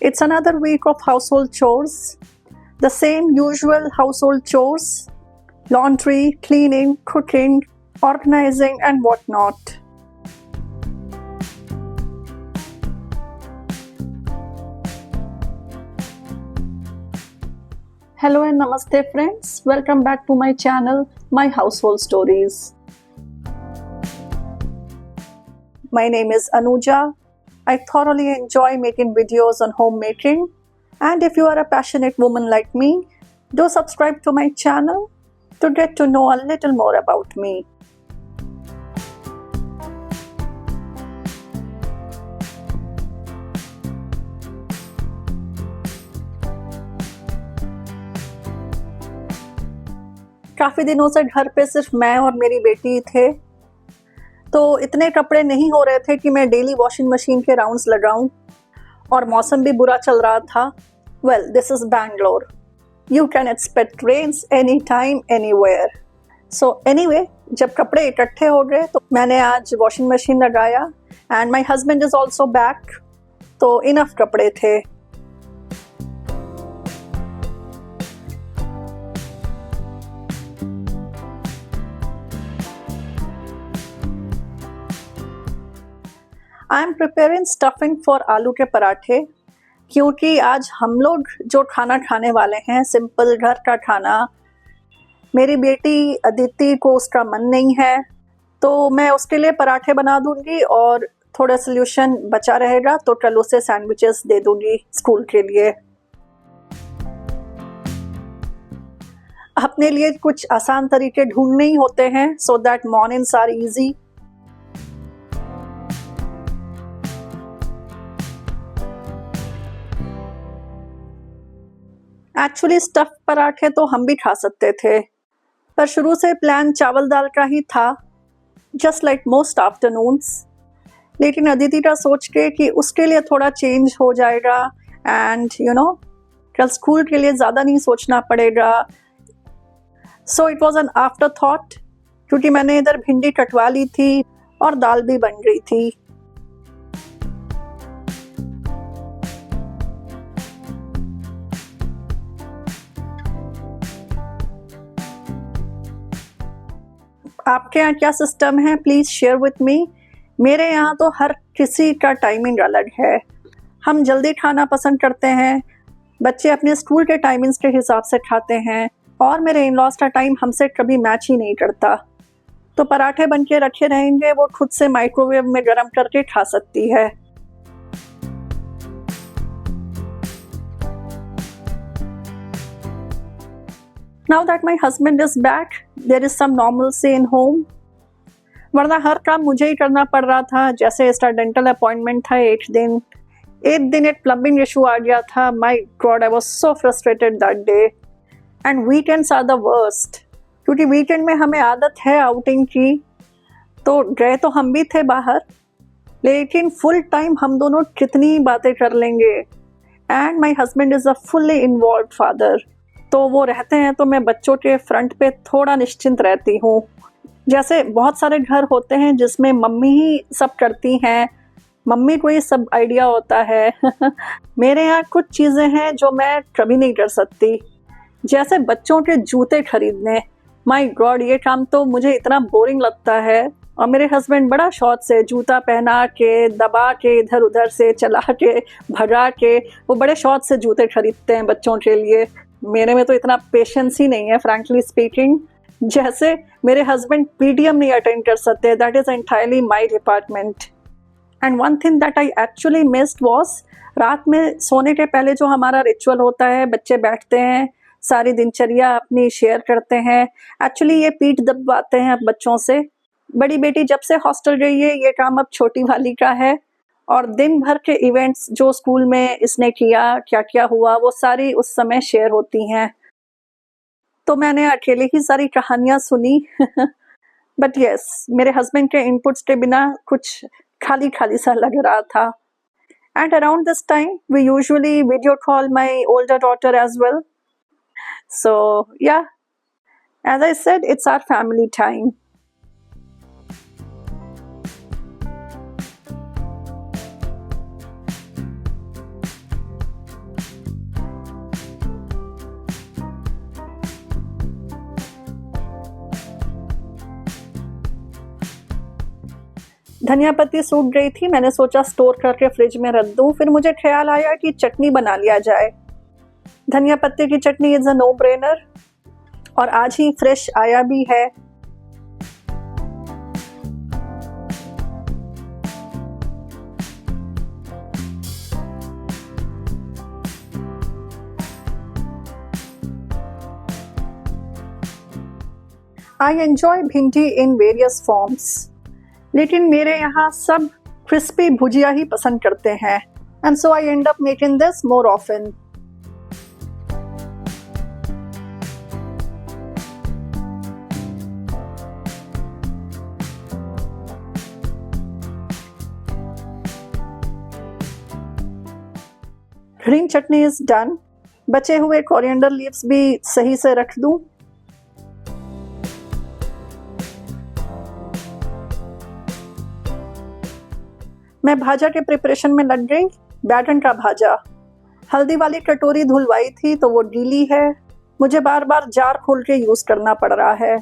It's another week of household chores. The same usual household chores: laundry, cleaning, cooking, organizing, and whatnot. Hello and namaste friends. Welcome back to my channel, My Household Stories. My name is Anuja. I thoroughly enjoy making videos on homemaking, and if you are a passionate woman like me, do subscribe to my channel to get to know a little more about me. काफ़ी दिनों से घर पे सिर्फ मैं और मेरी बेटी थे, तो इतने कपड़े नहीं हो रहे थे कि मैं डेली वॉशिंग मशीन के राउंड्स लगाऊं, और मौसम भी बुरा चल रहा था. Well, this is Bangalore. You can expect rains any time anywhere. So anyway, जब कपड़े इकट्ठे हो गए तो मैंने आज वॉशिंग मशीन लगाया, and my husband is also back, तो इनफ कपड़े थे. I am preparing stuffing for आलू के पराठे, क्योंकि आज हम लोग जो खाना खाने वाले हैं, सिंपल घर का खाना. मेरी बेटी अदिति को उसका मन नहीं है, तो मैं उसके लिए पराठे बना दूंगी और थोड़ा सोल्यूशन बचा रहेगा तो कल उसे सैंडविचेस दे दूंगी स्कूल के लिए. अपने लिए कुछ आसान तरीके ढूंढने ही होते हैं, so that mornings are easy. Actually stuff पराठे तो हम भी खा सकते थे, पर शुरू से प्लान चावल दाल का ही था, जस्ट लाइक मोस्ट आफ्टरनून्स. लेकिन अदिति का सोच के कि उसके लिए थोड़ा चेंज हो जाएगा, एंड कल स्कूल के लिए ज़्यादा नहीं सोचना पड़ेगा. So it was an after thought, क्योंकि मैंने इधर भिंडी कटवा ली थी और दाल भी बन गई थी. आपके यहाँ क्या सिस्टम है, प्लीज़ शेयर विथ मी. मेरे यहाँ तो हर किसी का टाइमिंग अलग है. हम जल्दी खाना पसंद करते हैं, बच्चे अपने स्कूल के टाइमिंग्स के हिसाब से खाते हैं, और मेरे इन लॉज का टाइम हमसे कभी मैच ही नहीं करता. तो पराठे बन के रखे रहेंगे, वो खुद से माइक्रोवेव में गर्म करके खा सकती है. Now that my husband is back, there is some normalcy in home. वरना हर काम मुझे ही करना पड़ रहा था. जैसे इसका डेंटल अपॉइंटमेंट था 8 दिन एक प्लम्बिंग इशू आ गया था. My god, I was so frustrated that day. And weekends are the worst, क्योंकि वीकेंड में हमें आदत है आउटिंग की. तो गए तो हम भी थे बाहर, लेकिन फुल टाइम हम दोनों कितनी बातें कर लेंगे. And my husband is a fully involve father, तो वो रहते हैं तो मैं बच्चों के फ्रंट पे थोड़ा निश्चिंत रहती हूँ. जैसे बहुत सारे घर होते हैं जिसमें मम्मी ही सब करती हैं, मम्मी को ही सब आइडिया होता है. मेरे यहाँ कुछ चीज़ें हैं जो मैं कभी नहीं कर सकती, जैसे बच्चों के जूते खरीदने. माय गॉड, ये काम तो मुझे इतना बोरिंग लगता है. और मेरे हस्बैंड बड़ा शौक से जूता पहना के, दबा के, इधर उधर से चला के, भगा के, वो बड़े शौक से जूते खरीदते हैं बच्चों के लिए. मेरे में तो इतना पेशेंस ही नहीं है, फ्रैंकली स्पीकिंग. जैसे मेरे हस्बैंड पीटीएम नहीं अटेंड कर सकते, that is entirely my department. And one thing that I actually missed was, रात में सोने के पहले जो हमारा रिचुअल होता है, बच्चे बैठते हैं, सारी दिनचर्या अपनी शेयर करते हैं. एक्चुअली ये पीठ दबाते हैं अब बच्चों से. बड़ी बेटी जब से हॉस्टल गई है, ये काम अब छोटी वाली का है, और दिन भर के इवेंट्स जो स्कूल में इसने किया, क्या क्या हुआ, वो सारी उस समय शेयर होती हैं. तो मैंने अकेले ही सारी कहानियाँ सुनी. बट यस, मेरे हस्बैंड के इनपुट्स के बिना कुछ खाली खाली सा लग रहा था. And around this time we usually video call my older daughter as well. So yeah, as I said, it's our family time. धनिया पत्ती सूख गई थी, मैंने सोचा स्टोर करके फ्रिज में रख दूं। फिर मुझे ख्याल आया कि चटनी बना लिया जाए। धनिया पत्ते की चटनी इज़ अ नो ब्रेनर और आज ही फ्रेश आया भी है। आई एंजॉय भिंडी इन वेरियस फॉर्म्स, लेकिन मेरे यहाँ सब क्रिस्पी भुजिया ही पसंद करते हैं, and so I and up making this more often. Green chutney is done. बचे हुए कोरिएंडर लीव्स भी सही से रख दूं। मैं भाजा के प्रिपरेशन में लग गई। बैगन का भाजा, हल्दी वाली कटोरी धुलवाई थी तो वो गीली है। मुझे बार बार जार खोल के यूज करना पड़ रहा है।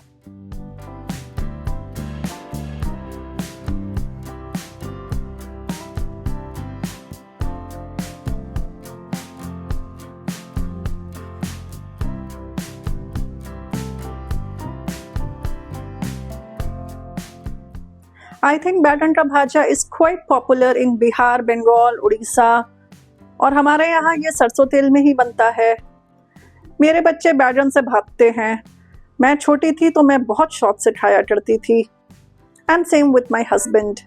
आई थिंक बैगन का bhaja is quite popular in Bihar, Bengal, Orissa, और हमारे यहाँ ये सरसों तेल में ही बनता है। मेरे बच्चे बैगन से भागते हैं। मैं छोटी थी तो मैं बहुत शौक से खाया करती थी, and same with my husband.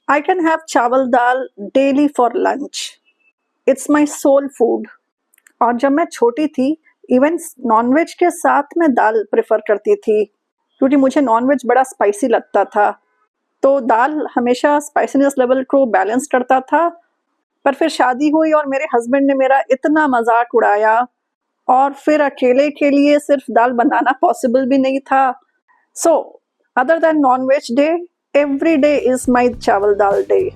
I can have chawal dal daily for lunch. It's my soul food. और जब मैं छोटी थी, इवन नॉनवेज के साथ मैं दाल प्रेफर करती थी, क्योंकि मुझे नॉनवेज बड़ा स्पाइसी लगता था। तो दाल हमेशा स्पाइसीनेस लेवल को बैलेंस करता था। पर फिर शादी हुई और मेरे हस्बैंड ने मेरा इतना मजाक उड़ाया, और फिर अकेले के लिए सिर्फ दाल बनाना पॉसिबल भी नहीं था। So other than non veg day, every day is my चावल दाल day.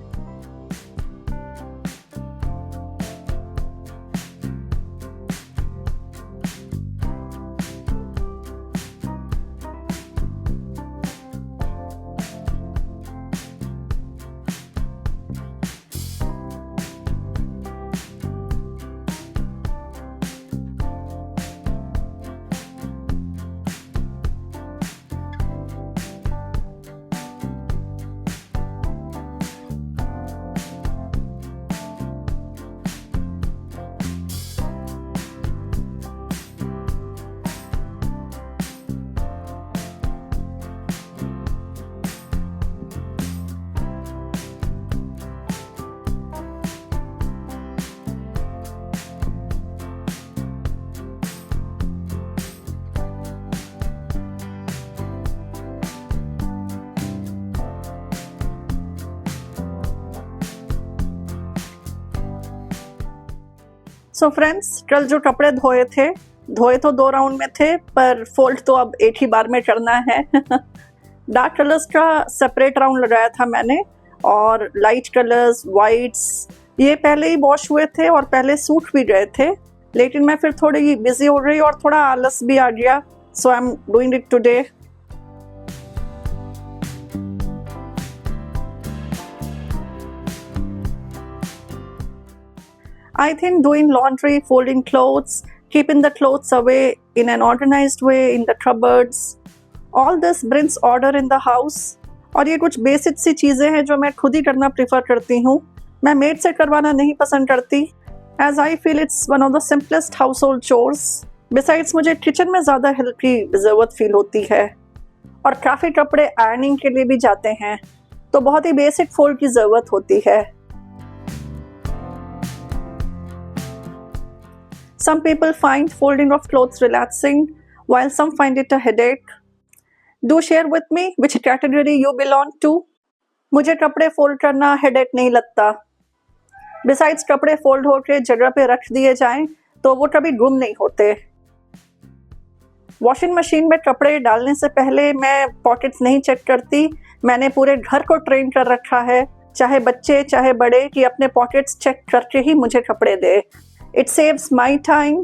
सो फ्रेंड्स, कल जो कपड़े धोए तो 2 राउंड में थे, पर फोल्ड तो अब एक ही बार में करना है। डार्क कलर्स का सेपरेट राउंड लगाया था मैंने, और लाइट कलर्स, वाइट्स, ये पहले ही वॉश हुए थे और पहले सूख भी गए थे, लेकिन मैं फिर थोड़ी बिजी हो गई और थोड़ा आलस भी आ गया, so I am doing it today. I think doing laundry, folding clothes, keeping the clothes away in an organized way in the cupboards, all this brings order in the house. और ये कुछ बेसिक सी चीज़ें हैं जो मैं खुद ही करना prefer करती हूँ। मैं मेड से करवाना नहीं पसंद करती, as I feel it's one of the simplest household chores. Besides, मुझे किचन में ज़्यादा हेल्प की ज़रूरत फील होती है, और काफ़ी कपड़े आयरनिंग के लिए भी जाते हैं, तो बहुत ही बेसिक फोल्ड की ज़रूरत होती है। Some people find folding of clothes relaxing, while some find it a headache. Do share with me which category you belong to. मुझे कपड़े फोल्ड करना हेडेक नहीं लगता। बिसाइड्स कपड़े फोल्ड होकर जगह पे रख दिए जाएं तो वो कभी गुम नहीं होते। वॉशिंग मशीन में कपड़े डालने से पहले मैं पॉकेट्स नहीं चेक करती। मैंने पूरे घर को ट्रेन कर रखा है, चाहे बच्चे चाहे बड़े, कि अपने पॉकेट्स चेक करके ही मुझे कपड़े दे। It saves my time.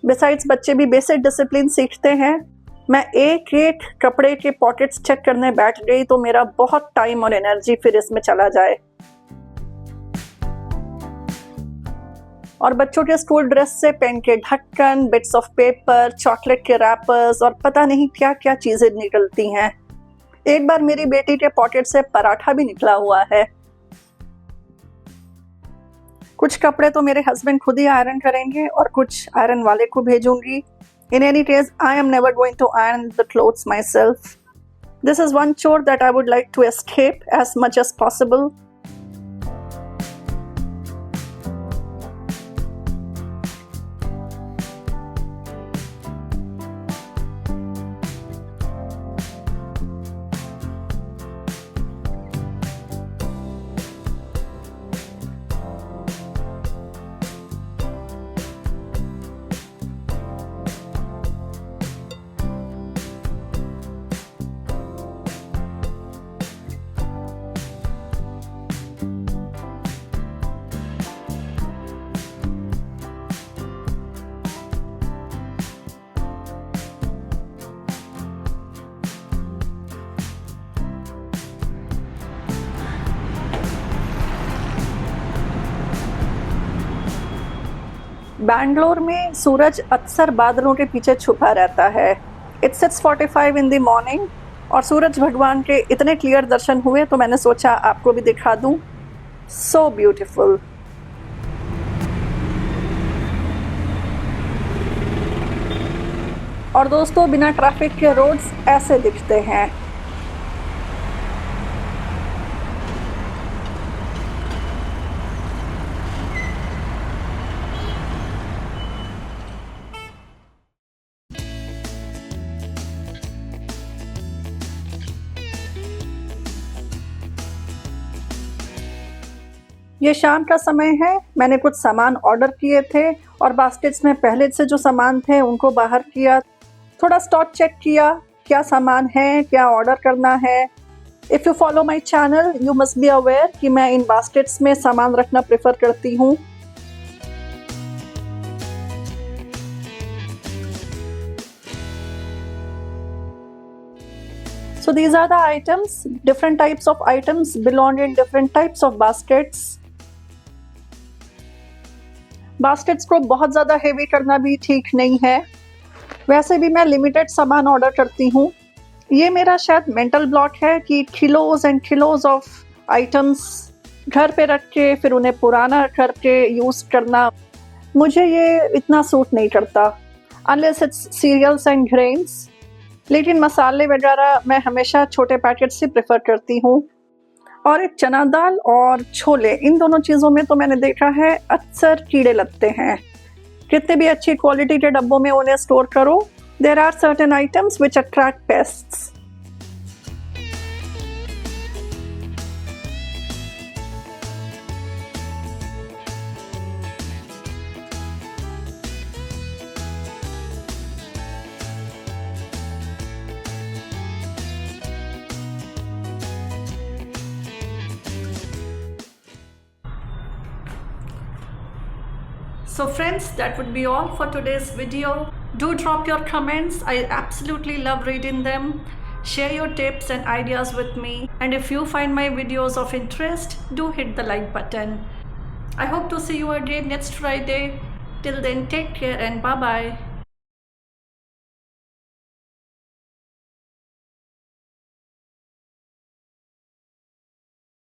Besides बच्चे भी बेसिक डिसिप्लिन सीखते हैं। मैं एक एक कपड़े के पॉकेट्स चेक करने बैठ गई तो मेरा बहुत टाइम और एनर्जी फिर इसमें चला जाए। और बच्चों के स्कूल ड्रेस से पेन के ढक्कन, बिट्स ऑफ पेपर, चॉकलेट के रैपर्स और पता नहीं क्या क्या चीजें निकलती हैं। एक बार मेरी बेटी के पॉकेट से पराठा भी निकला हुआ है। कुछ कपड़े तो मेरे हस्बैंड खुद ही आयरन करेंगे और कुछ आयरन वाले को भेजूंगी। In any case, I am never going to iron the clothes myself. This is one chore that I would like to escape as much as possible. Bangalore में सूरज अक्सर बादलों के पीछे छुपा रहता है। It's 6:45 in the morning और सूरज भगवान के इतने क्लियर दर्शन हुए तो मैंने सोचा आपको भी दिखा दूं। So beautiful। और दोस्तों, बिना ट्रैफिक के रोड्स ऐसे दिखते हैं। ये शाम का समय है। मैंने कुछ सामान ऑर्डर किए थे और बास्केट्स में पहले से जो सामान थे उनको बाहर किया। थोड़ा स्टॉक चेक किया, क्या सामान है, क्या ऑर्डर करना है। If you follow my channel you must be aware कि मैं इन बास्केट्स में सामान रखना प्रेफर करती हूँ। So these are the items, different types of items belong in different types of baskets. Baskets को बहुत ज़्यादा हेवी करना भी ठीक नहीं है। वैसे भी मैं लिमिटेड सामान ऑर्डर करती हूँ। ये मेरा शायद मेंटल ब्लॉक है कि kilos and kilos of items घर पे रख के फिर उन्हें पुराना करके यूज़ करना, मुझे ये इतना सूट नहीं करता। Unless it's cereals and grains. लेकिन मसाले वगैरह मैं हमेशा छोटे पैकेट से प्रेफर करती हूँ। और एक चना दाल और छोले, इन दोनों चीज़ों में तो मैंने देखा है अक्सर कीड़े लगते हैं। कितने भी अच्छी क्वालिटी के डब्बों में उन्हें स्टोर करो, there are certain items which attract pests. So friends, that would be all for today's video. Do drop your comments. I absolutely love reading them. Share your tips and ideas with me. And if you find my videos of interest, do hit the like button. I hope to see you again next Friday. Till then, take care and bye-bye.